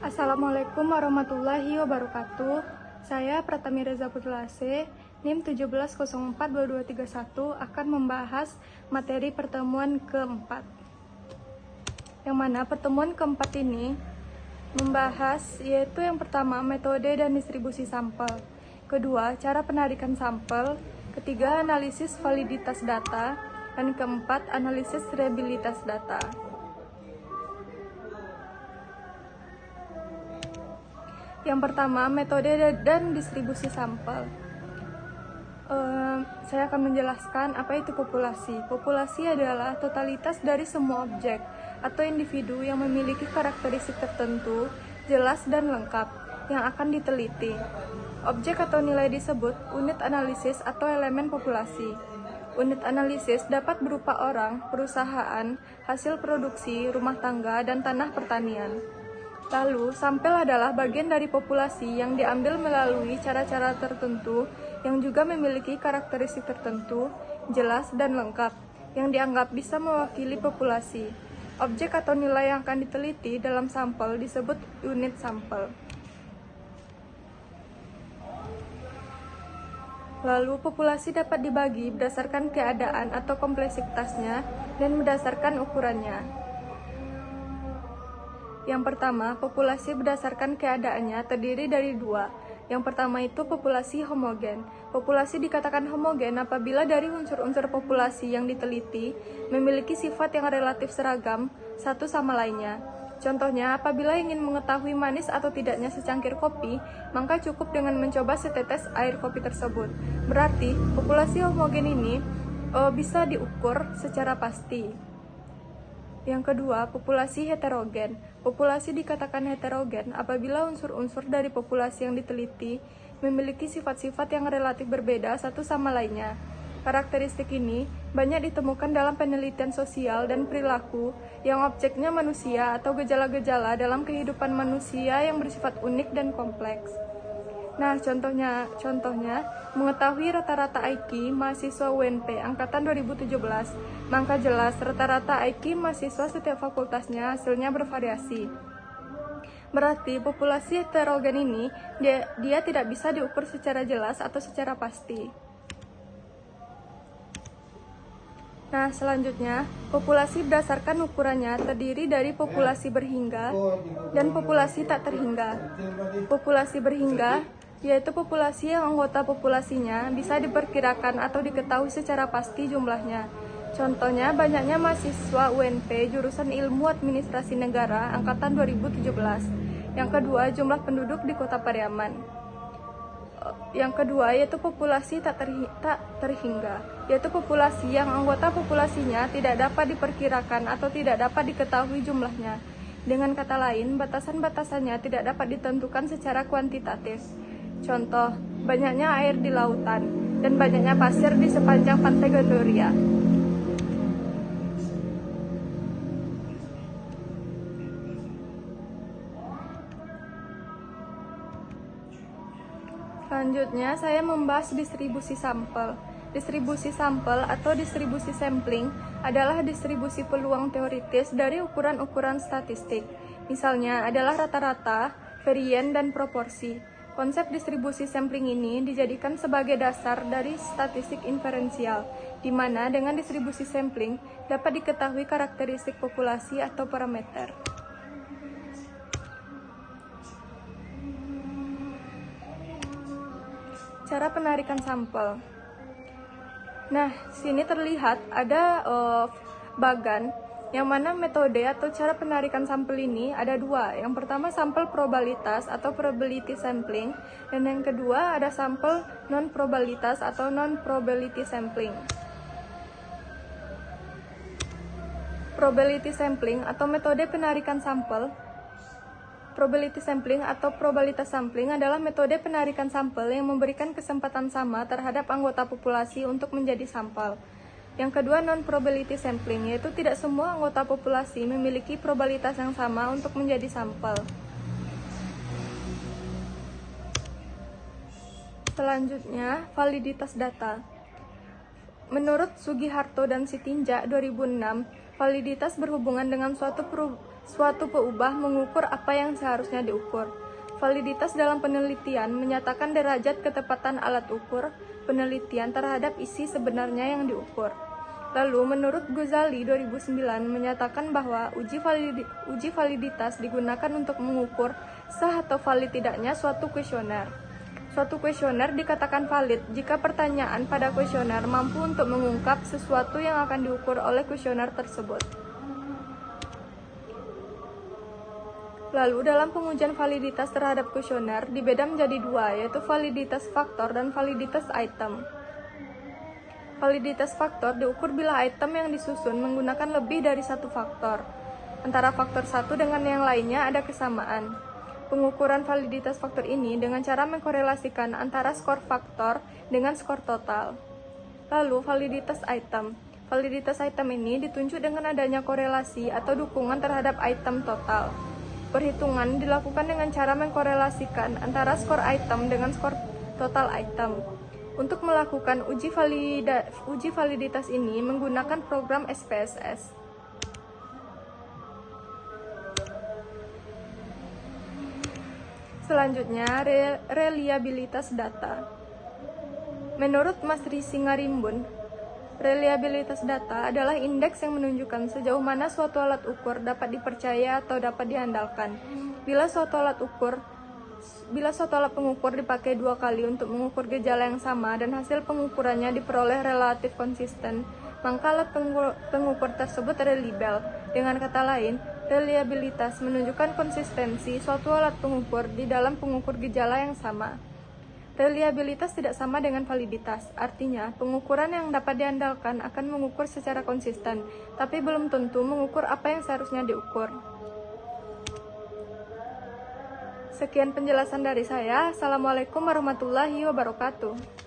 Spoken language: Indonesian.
Assalamualaikum warahmatullahi wabarakatuh. Saya Pratami Reza Putrase, NIM 17042231 akan membahas materi pertemuan keempat. Yang mana pertemuan keempat ini membahas yaitu yang pertama metode dan distribusi sampel, kedua cara penarikan sampel, ketiga analisis validitas data, dan keempat analisis reliabilitas data. Yang pertama, metode dan distribusi sampel. Saya akan menjelaskan apa itu populasi. Populasi adalah totalitas dari semua objek atau individu yang memiliki karakteristik tertentu, jelas dan lengkap, yang akan diteliti. Objek atau nilai disebut unit analisis atau elemen populasi. Unit analisis dapat berupa orang, perusahaan, hasil produksi, rumah tangga, dan tanah pertanian. Lalu, sampel adalah bagian dari populasi yang diambil melalui cara-cara tertentu yang juga memiliki karakteristik tertentu, jelas dan lengkap, yang dianggap bisa mewakili populasi. Objek atau nilai yang akan diteliti dalam sampel disebut unit sampel. Lalu, populasi dapat dibagi berdasarkan keadaan atau kompleksitasnya dan berdasarkan ukurannya. Yang pertama, populasi berdasarkan keadaannya terdiri dari dua. Yang pertama itu populasi homogen. Populasi dikatakan homogen apabila dari unsur-unsur populasi yang diteliti memiliki sifat yang relatif seragam satu sama lainnya. Contohnya, apabila ingin mengetahui manis atau tidaknya secangkir kopi, maka cukup dengan mencoba setetes air kopi tersebut. Berarti, populasi homogen ini bisa diukur secara pasti. Yang kedua, populasi heterogen. Populasi dikatakan heterogen apabila unsur-unsur dari populasi yang diteliti memiliki sifat-sifat yang relatif berbeda satu sama lainnya. Karakteristik ini banyak ditemukan dalam penelitian sosial dan perilaku yang objeknya manusia atau gejala-gejala dalam kehidupan manusia yang bersifat unik dan kompleks. Nah, contohnya mengetahui rata-rata IQ mahasiswa UNP angkatan 2017, maka jelas rata-rata IQ mahasiswa setiap fakultasnya hasilnya bervariasi. Berarti populasi heterogen ini dia tidak bisa diukur secara jelas atau secara pasti. Nah, selanjutnya, populasi berdasarkan ukurannya terdiri dari populasi berhingga dan populasi tak terhingga. Populasi berhingga yaitu populasi yang anggota populasinya bisa diperkirakan atau diketahui secara pasti jumlahnya. Contohnya, banyaknya mahasiswa UNP jurusan Ilmu Administrasi Negara angkatan 2017. Yang kedua, jumlah penduduk di Kota Pariaman. Yang kedua yaitu populasi tak terhingga, yaitu populasi yang anggota populasinya tidak dapat diperkirakan atau tidak dapat diketahui jumlahnya. Dengan kata lain, batasan-batasannya tidak dapat ditentukan secara kuantitatif. Contoh, banyaknya air di lautan dan banyaknya pasir di sepanjang pantai Gondoria. Selanjutnya, saya membahas distribusi sampel. Distribusi sampel atau distribusi sampling adalah distribusi peluang teoritis dari ukuran-ukuran statistik. Misalnya adalah rata-rata, varian, dan proporsi. Konsep distribusi sampling ini dijadikan sebagai dasar dari statistik inferensial, di mana dengan distribusi sampling dapat diketahui karakteristik populasi atau parameter. Cara penarikan sampel. Nah, sini terlihat ada bagan yang mana metode atau cara penarikan sampel ini ada dua. Yang pertama sampel probabilitas atau probability sampling, dan yang kedua ada sampel non-probabilitas atau non-probability sampling. Probability sampling atau metode penarikan sampel. Probability sampling atau probabilitas sampling adalah metode penarikan sampel yang memberikan kesempatan sama terhadap anggota populasi untuk menjadi sampel. Yang kedua, non-probability sampling, yaitu tidak semua anggota populasi memiliki probabilitas yang sama untuk menjadi sampel. Selanjutnya, validitas data. Menurut Sugiharto dan Sitinjak 2006, validitas berhubungan dengan suatu Suatu peubah mengukur apa yang seharusnya diukur. Validitas dalam penelitian menyatakan derajat ketepatan alat ukur penelitian terhadap isi sebenarnya yang diukur. Lalu, menurut Ghazali 2009 menyatakan bahwa uji validitas digunakan untuk mengukur sah atau valid tidaknya suatu kuesioner. Suatu kuesioner dikatakan valid jika pertanyaan pada kuesioner mampu untuk mengungkap sesuatu yang akan diukur oleh kuesioner tersebut. Lalu, dalam pengujian validitas terhadap kuesioner dibeda menjadi dua, yaitu validitas faktor dan validitas item. Validitas faktor diukur bila item yang disusun menggunakan lebih dari satu faktor. Antara faktor satu dengan yang lainnya ada kesamaan. Pengukuran validitas faktor ini dengan cara mengkorelasikan antara skor faktor dengan skor total. Lalu, validitas item. Validitas item ini ditunjuk dengan adanya korelasi atau dukungan terhadap item total. Perhitungan dilakukan dengan cara mengkorelasikan antara skor item dengan skor total item. Untuk melakukan uji validitas ini menggunakan program SPSS. Selanjutnya, reliabilitas data. Menurut Mas Risingarimbun, reliabilitas data adalah indeks yang menunjukkan sejauh mana suatu alat ukur dapat dipercaya atau dapat diandalkan. Bila suatu alat pengukur dipakai 2 kali untuk mengukur gejala yang sama dan hasil pengukurannya diperoleh relatif konsisten, maka alat pengukur tersebut reliable. Dengan kata lain, reliabilitas menunjukkan konsistensi suatu alat pengukur di dalam pengukur gejala yang sama. Reliabilitas tidak sama dengan validitas, artinya pengukuran yang dapat diandalkan akan mengukur secara konsisten, tapi belum tentu mengukur apa yang seharusnya diukur. Sekian penjelasan dari saya. Assalamualaikum warahmatullahi wabarakatuh.